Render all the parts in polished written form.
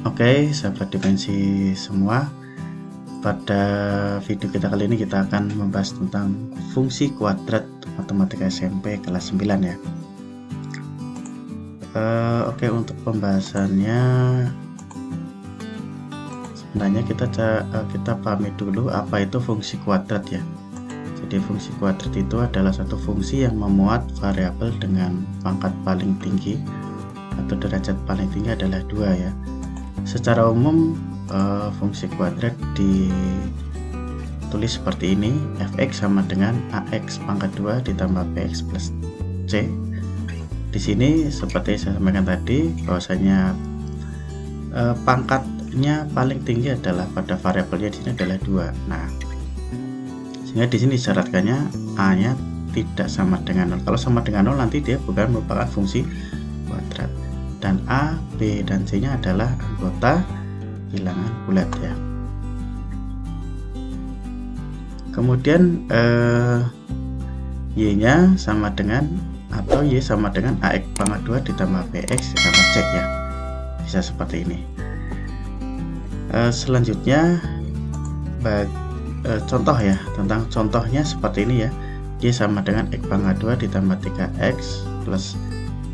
Oke, sahabat dimensi semua, pada video kita kali ini kita akan membahas tentang fungsi kuadrat matematika SMP kelas 9 ya. Oke, untuk pembahasannya sebenarnya kita pahami dulu apa itu fungsi kuadrat ya. Jadi fungsi kuadrat itu adalah satu fungsi yang memuat variabel dengan pangkat paling tinggi atau derajat paling tinggi adalah 2 ya. Secara umum fungsi kuadrat ditulis seperti ini: fx sama dengan ax pangkat 2 ditambah bx plus c. Di sini seperti saya sampaikan tadi bahwasanya pangkatnya paling tinggi adalah pada variabelnya di sini adalah 2. Nah, sehingga di sini disyaratkannya a-nya tidak sama dengan 0. Kalau sama dengan 0 nanti dia bukan merupakan fungsi kuadrat. Dan A, B, dan C-nya adalah anggota bilangan bulat ya. Kemudian Y-nya sama dengan atau Y sama dengan AX pangkat 2 ditambah BX ditambah C ya. Bisa seperti ini. Selanjutnya contoh ya, tentang contohnya seperti ini ya. Y sama dengan X pangkat 2 ditambah 3X plus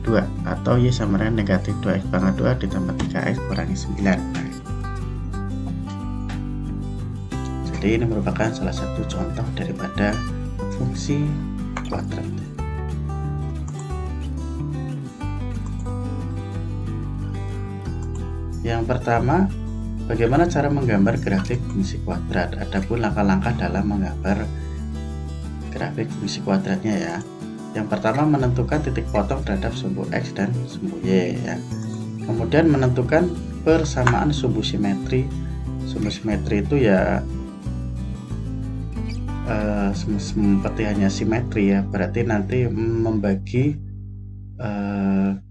2 atau Y sama dengan negatif 2X pangkat 2 ditambah 3X kurangi 9. Jadi ini merupakan salah satu contoh daripada fungsi kuadrat. Yang pertama, bagaimana cara menggambar grafik fungsi kuadrat? Adapun langkah-langkah dalam menggambar grafik fungsi kuadratnya ya. Yang pertama, menentukan titik potong terhadap sumbu X dan sumbu Y ya. Kemudian menentukan persamaan sumbu simetri. Sumbu simetri itu ya seperti hanya simetri ya, berarti nanti membagi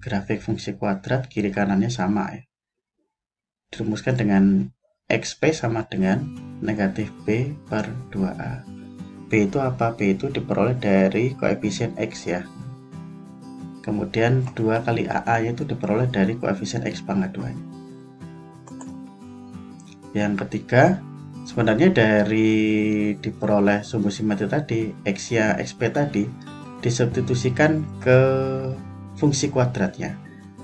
grafik fungsi kuadrat kiri kanannya sama ya. Dirumuskan dengan XP sama dengan negatif B per 2A. B itu apa? B itu diperoleh dari koefisien X ya. Kemudian 2 kali AA itu diperoleh dari koefisien X pangkat 2. Yang ketiga, sebenarnya dari diperoleh sumbu simetri tadi, X ya, XP tadi disubstitusikan ke fungsi kuadratnya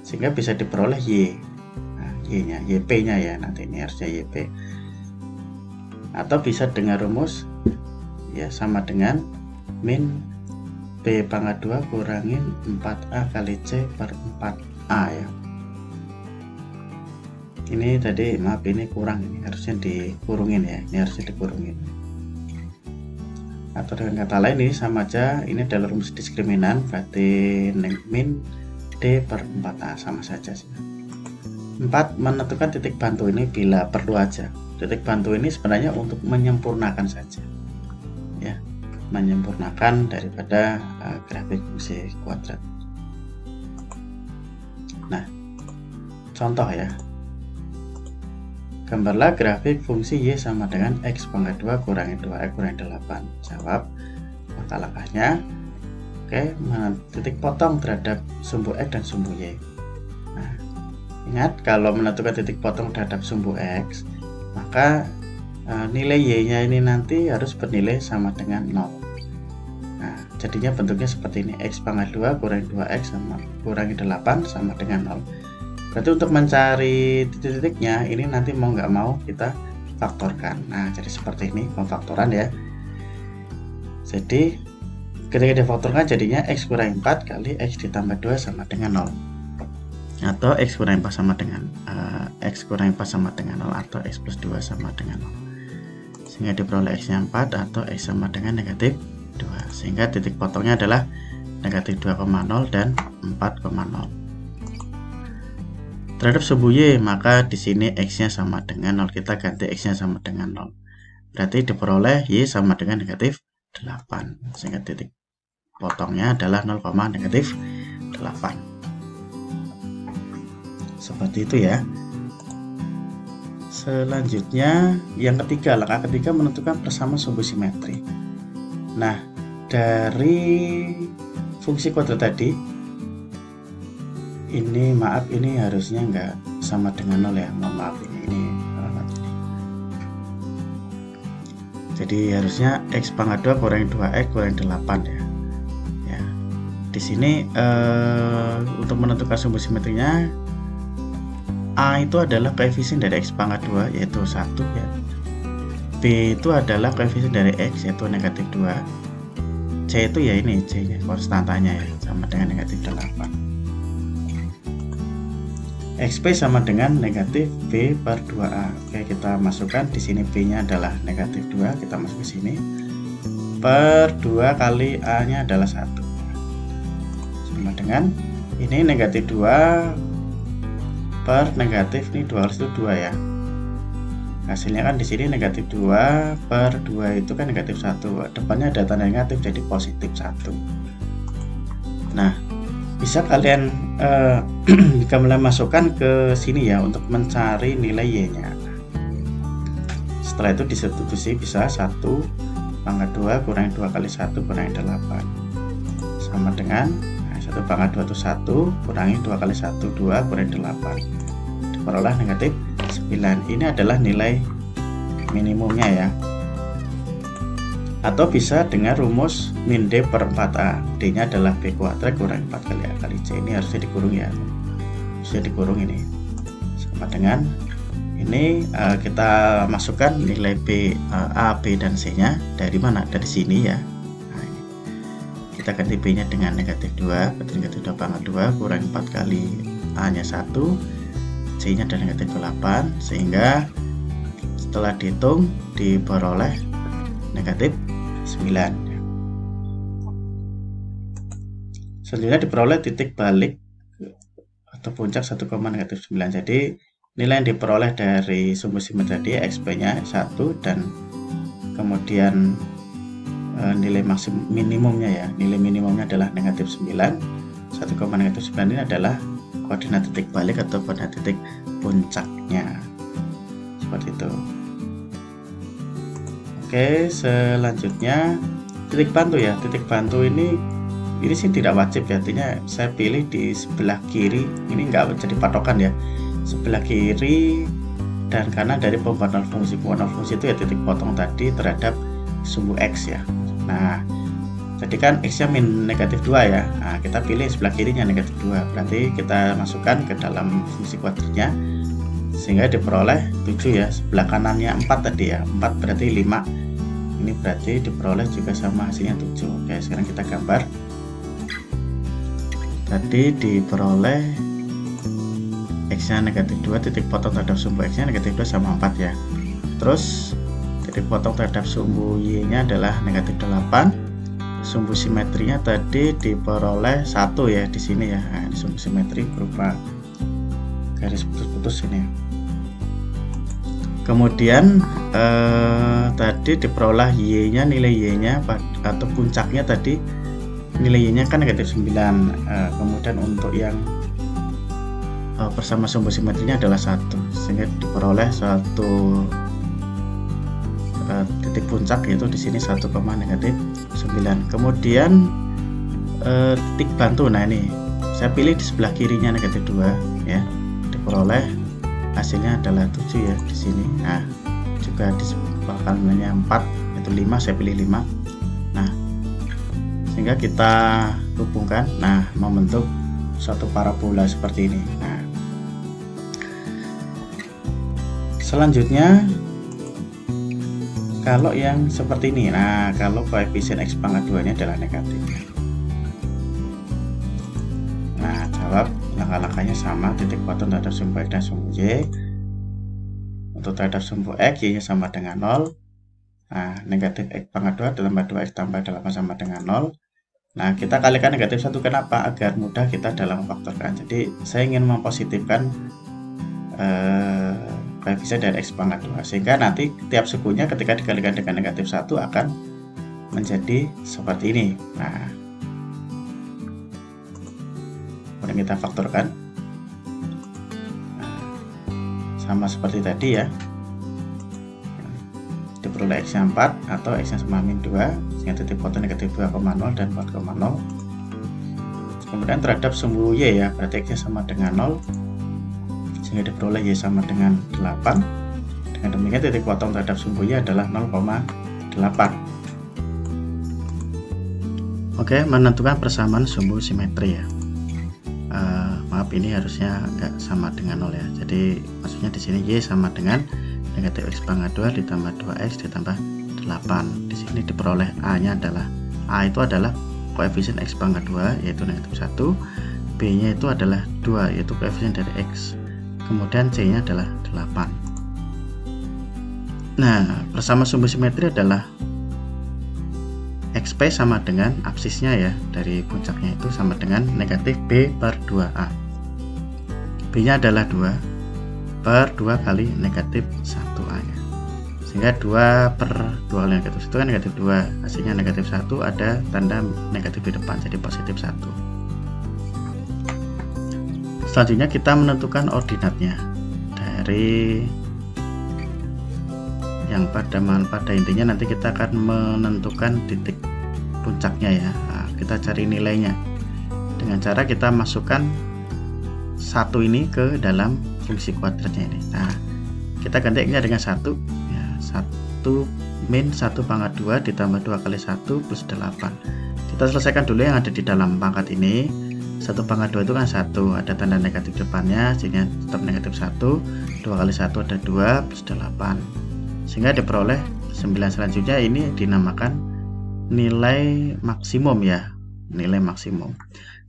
sehingga bisa diperoleh Y. Nah, Y-nya, YP-nya ya, nanti ini harusnya YP. Atau bisa dengan rumus ya sama dengan min B pangkat 2 kurangin 4A kali C per 4A ya. Ini tadi maaf, ini kurang, ini harusnya dikurungin ya, ini harusnya dikurungin. Atau dengan kata lain ini sama aja, ini adalah rumus diskriminan, berarti min D per 4A sama saja sih. 4. Menentukan titik bantu ini bila perlu aja. Titik bantu ini sebenarnya untuk menyempurnakan saja ya, menyempurnakan daripada grafik fungsi kuadrat. Nah, contoh ya, gambarlah grafik fungsi Y sama dengan X pangkat 2 kurangi 2X kurangi 8. Jawab. Langkah-langkahnya, oke, titik potong terhadap sumbu X dan sumbu Y. Nah, ingat kalau menentukan titik potong terhadap sumbu X, maka nilai Y-nya ini nanti harus bernilai sama dengan 0. Nah, jadinya bentuknya seperti ini: X pangkat 2 kurangi 2X sama kurangi 8 sama dengan 0. Berarti untuk mencari titik-titiknya ini nanti mau nggak mau kita faktorkan. Nah, jadi seperti ini pemfaktoran ya. Jadi ketika difaktorkan jadinya X kurangi 4 kali X ditambah 2 sama dengan 0. Atau X kurangi 4 sama dengan X kurangi 4 sama dengan 0, atau X plus 2 sama dengan 0. Sehingga diperoleh X nya 4 atau X sama dengan negatif 2. Sehingga titik potongnya adalah negatif 2,0 dan 4,0. Terhadap sumbu Y, maka di sini X nya sama dengan 0. Kita ganti X nya sama dengan 0. Berarti diperoleh Y sama dengan negatif 8. Sehingga titik potongnya adalah 0, negatif 8. Seperti itu ya. Selanjutnya yang ketiga, langkah ketiga menentukan persamaan sumbu simetri. Nah, dari fungsi kuadrat tadi ini, maaf, ini harusnya nggak sama dengan 0 ya, mohon maaf ini alamat ini. Jadi harusnya X pangkat 2 kurangi 2X kurangi 8 ya. Ya. Di sini untuk menentukan sumbu simetrinya, A itu adalah koefisien dari X pangkat 2 yaitu 1 ya. B itu adalah koefisien dari X yaitu negatif 2. C itu ya ini, C nya konstantanya ya, sama dengan negatif 8. XP sama dengan negatif B per 2A. Oke, kita masukkan di sini B nya adalah negatif 2, kita masuk ke sini. Per 2 kali A nya adalah 1. Sama dengan ini negatif 2 per negatif, ini 2 kali 2 ya. Hasilnya kan di sini negatif 2 per 2 itu kan negatif 1. Depannya ada tanda negatif jadi positif 1. Nah, bisa kalian masukkan ke sini ya untuk mencari nilai Y-nya. Setelah itu disubstitusi bisa 1 pangkat 2 kurangi 2 kali 1 kurangi 8. Sama dengan 1 pangkat 2 itu 1 kurangi 2 kali 1 2 kurangi 8. Diperoleh negatif 9. Ini adalah nilai minimumnya ya. Atau bisa dengan rumus min D per 4A. D nya adalah B kuadrat kurangi 4 kali A kali C. Ini harusnya dikurung ya, harusnya dikurung ini. Sama dengan ini kita masukkan nilai B, A, B dan C nya dari mana? Dari sini ya. Nah, ini. Kita ganti B nya dengan negatif 2 berarti negatif 2 pangkat 2 kurangi 4 kali A nya 1, C nya adalah negatif 8, sehingga setelah dihitung diperoleh negatif 9. Selanjutnya diperoleh titik balik atau puncak 1, negatif 9. Jadi nilai yang diperoleh dari sumbu simetri tadi XP nya 1 dan kemudian nilai minimumnya ya, nilai minimumnya adalah negatif 9. 1, negatif 9 ini adalah koordinat titik balik atau koordinat titik puncaknya, seperti itu. Oke, selanjutnya titik bantu ya. Titik bantu ini sih tidak wajib ya, artinya saya pilih di sebelah kiri, ini enggak jadi patokan ya, sebelah kiri dan kanan dari pembuatan fungsi. Pembuatan fungsi itu ya titik potong tadi terhadap sumbu X ya. Nah, jadi kan X nya min negatif 2 ya. Nah, kita pilih sebelah kirinya negatif 2. Berarti kita masukkan ke dalam fungsi kuadratnya sehingga diperoleh 7 ya. Sebelah kanannya 4 tadi ya. 4 berarti 5. Ini berarti diperoleh juga sama hasilnya 7. Oke, sekarang kita gambar. Tadi diperoleh X nya negatif 2, titik potong terhadap sumbu X nya negatif 2 sama 4 ya. Terus titik potong terhadap sumbu Y nya adalah negatif 8. Sumbu simetrinya tadi diperoleh 1 ya di sini ya. Nah, di sumbu simetri berupa garis putus-putus ini. Kemudian tadi diperoleh Y-nya, nilai Y-nya atau puncaknya tadi nilai Y-nya kan negatif 9. Kemudian untuk yang bersama sumbu simetrinya adalah 1, sehingga diperoleh satu titik puncak yaitu di sini 1, negatif 9. Kemudian titik bantu, nah ini saya pilih di sebelah kirinya negatif 2 ya, diperoleh hasilnya adalah 7 ya di sini. Nah, juga di sebelah kanannya 4 yaitu 5, saya pilih 5. Nah, sehingga kita hubungkan, nah membentuk suatu parabola seperti ini. Nah, selanjutnya kalau yang seperti ini, nah kalau koefisien X pangkat 2 ini adalah negatif. Nah, jawab langkah-langkahnya sama, titik potong terhadap sumbu X dan sumbu Y. Untuk terhadap sumbu X, Y nya sama dengan 0. Nah, negatif X pangkat 2 tambah 2X tambah 8 sama dengan 0. Nah, kita kalikan negatif 1, kenapa? Agar mudah kita dalam memfaktorkan. Jadi, saya ingin mempositifkan koefisien dari X pangkat 2, sehingga nanti tiap sukunya ketika dikalikan dengan negatif 1 akan menjadi seperti ini. Nah, kemudian kita faktorkan, nah, sama seperti tadi ya, diperoleh X nya 4 atau X nya sama min 2, sehingga titik potong negatif 2,0 dan 4,0. Kemudian terhadap sumbu Y ya, berarti X nya sama dengan 0, sehingga diperoleh Y sama dengan 8. Dengan demikian titik potong terhadap sumbu Y adalah 0,8. Oke, menentukan persamaan sumbu simetri ya. Maaf, ini harusnya enggak sama dengan 0 ya. Jadi maksudnya di sini Y sama dengan negatif X pangkat 2 ditambah 2X ditambah 8. Di sini diperoleh A-nya adalah A itu adalah koefisien X pangkat 2 yaitu negatif 1, B-nya itu adalah 2 yaitu koefisien dari X, kemudian C-nya adalah 8. Nah, persamaan sumbu simetri adalah XP sama dengan absisnya ya, dari puncaknya itu sama dengan negatif B per 2A. B nya adalah 2 per 2 kali negatif 1A nya, sehingga 2 per 2 kali negatif 1 kan negatif 2, hasilnya negatif 1, ada tanda negatif di depan jadi positif 1. Selanjutnya kita menentukan ordinatnya dari yang pada intinya nanti kita akan menentukan titik puncaknya ya. Nah, kita cari nilainya dengan cara kita masukkan 1 ini ke dalam fungsi kuadratnya ini. Nah, kita ganti X nya dengan 1 ya, 1 min 1 pangkat 2 ditambah 2 kali 1 plus 8. Kita selesaikan dulu yang ada di dalam pangkat ini. 1 pangkat 2 itu kan 1, ada tanda negatif depannya, jadinya tetap negatif 1, 2 kali 1 ada 2 plus 8, sehingga diperoleh 9. Selanjutnya ini dinamakan nilai maksimum ya, nilai maksimum.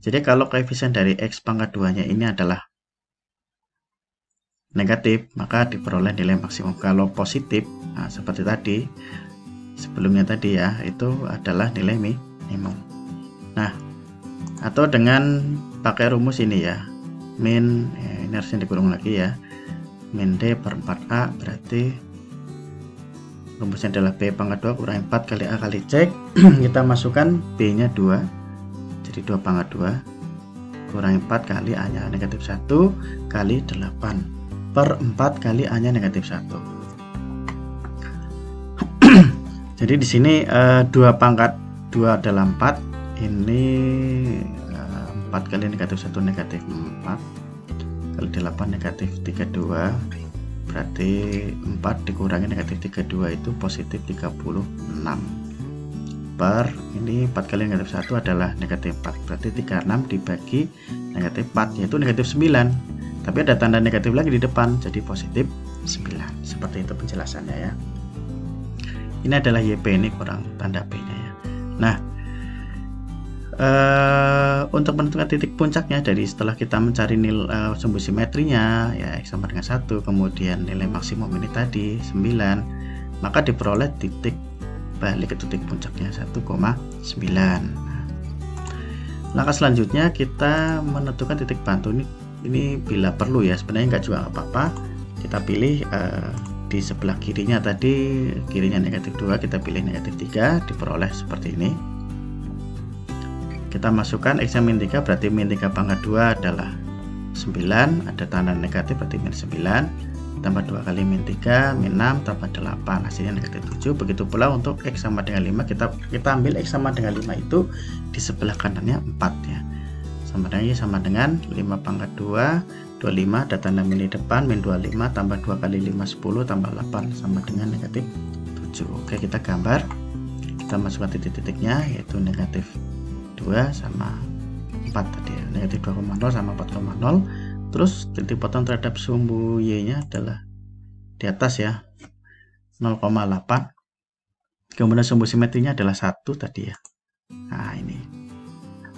Jadi kalau koefisien dari X pangkat 2 nya ini adalah negatif, maka diperoleh nilai maksimum. Kalau positif, nah seperti tadi sebelumnya tadi ya, itu adalah nilai minimum. Nah, atau dengan pakai rumus ini ya, min ini harusnya dikurung lagi ya, min D per 4A berarti rumusnya adalah B pangkat 2 kurang 4 kali A kali C. Kita masukkan B nya 2, jadi 2 pangkat 2 kurang 4 kali A nya negatif 1 kali 8 per 4 kali A nya negatif 1. Jadi di sini 2 pangkat 2 adalah 4, ini 4 kali negatif 1 negatif 4 kali 8 negatif 32, berarti 4 dikurangi negatif 32 itu positif 36 per ini 4 kali negatif 1 adalah negatif 4, berarti 36 dibagi negatif 4 yaitu negatif 9, tapi ada tanda negatif lagi di depan jadi positif 9. Seperti itu penjelasannya ya. Ini adalah YP, ini kurang tanda B nya ya. Nah, untuk menentukan titik puncaknya dari setelah kita mencari nilai sumbu simetrinya ya X sama dengan 1, kemudian nilai maksimum ini tadi 9, maka diperoleh titik balik ke titik puncaknya 1,9. Langkah selanjutnya kita menentukan titik bantu ini bila perlu ya, sebenarnya enggak juga apa-apa. Kita pilih di sebelah kirinya tadi, kirinya negatif 2, kita pilih negatif 3, diperoleh seperti ini. Kita masukkan X yang min 3, berarti min 3 pangkat 2 adalah 9, ada tanda negatif berarti min 9, tambah 2 kali min 3, min 6, tambah 8, hasilnya negatif 7. Begitu pula untuk X sama dengan 5, kita ambil X sama dengan 5 itu di sebelah kanannya 4 ya, sama dengan Y sama dengan 5 pangkat 2, 25, ada tanda min di depan, min 25, tambah 2 kali 5, 10, tambah 8, sama dengan negatif 7. Oke, kita gambar, kita masukkan titik-titiknya, yaitu negatif 2 sama 4 tadi ya, negatif 2,0 sama 4,0. Terus titik potong terhadap sumbu Y nya adalah di atas ya, 0,8. Kemudian sumbu simetrinya adalah 1 tadi ya. Nah ini,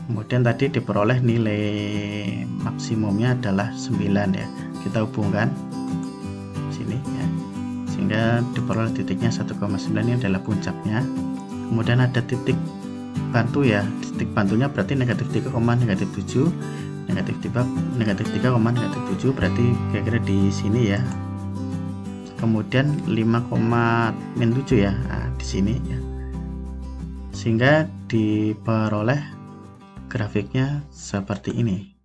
kemudian tadi diperoleh nilai maksimumnya adalah 9 ya, kita hubungkan sini ya, sehingga diperoleh titiknya 1,9, ini adalah puncaknya. Kemudian ada titik bantu ya, titik bantunya berarti negatif 3, negatif 7, negatif 3, negatif 7, berarti kira-kira di sini ya. Kemudian 5,-7 ya, nah, di sini ya, sehingga diperoleh grafiknya seperti ini.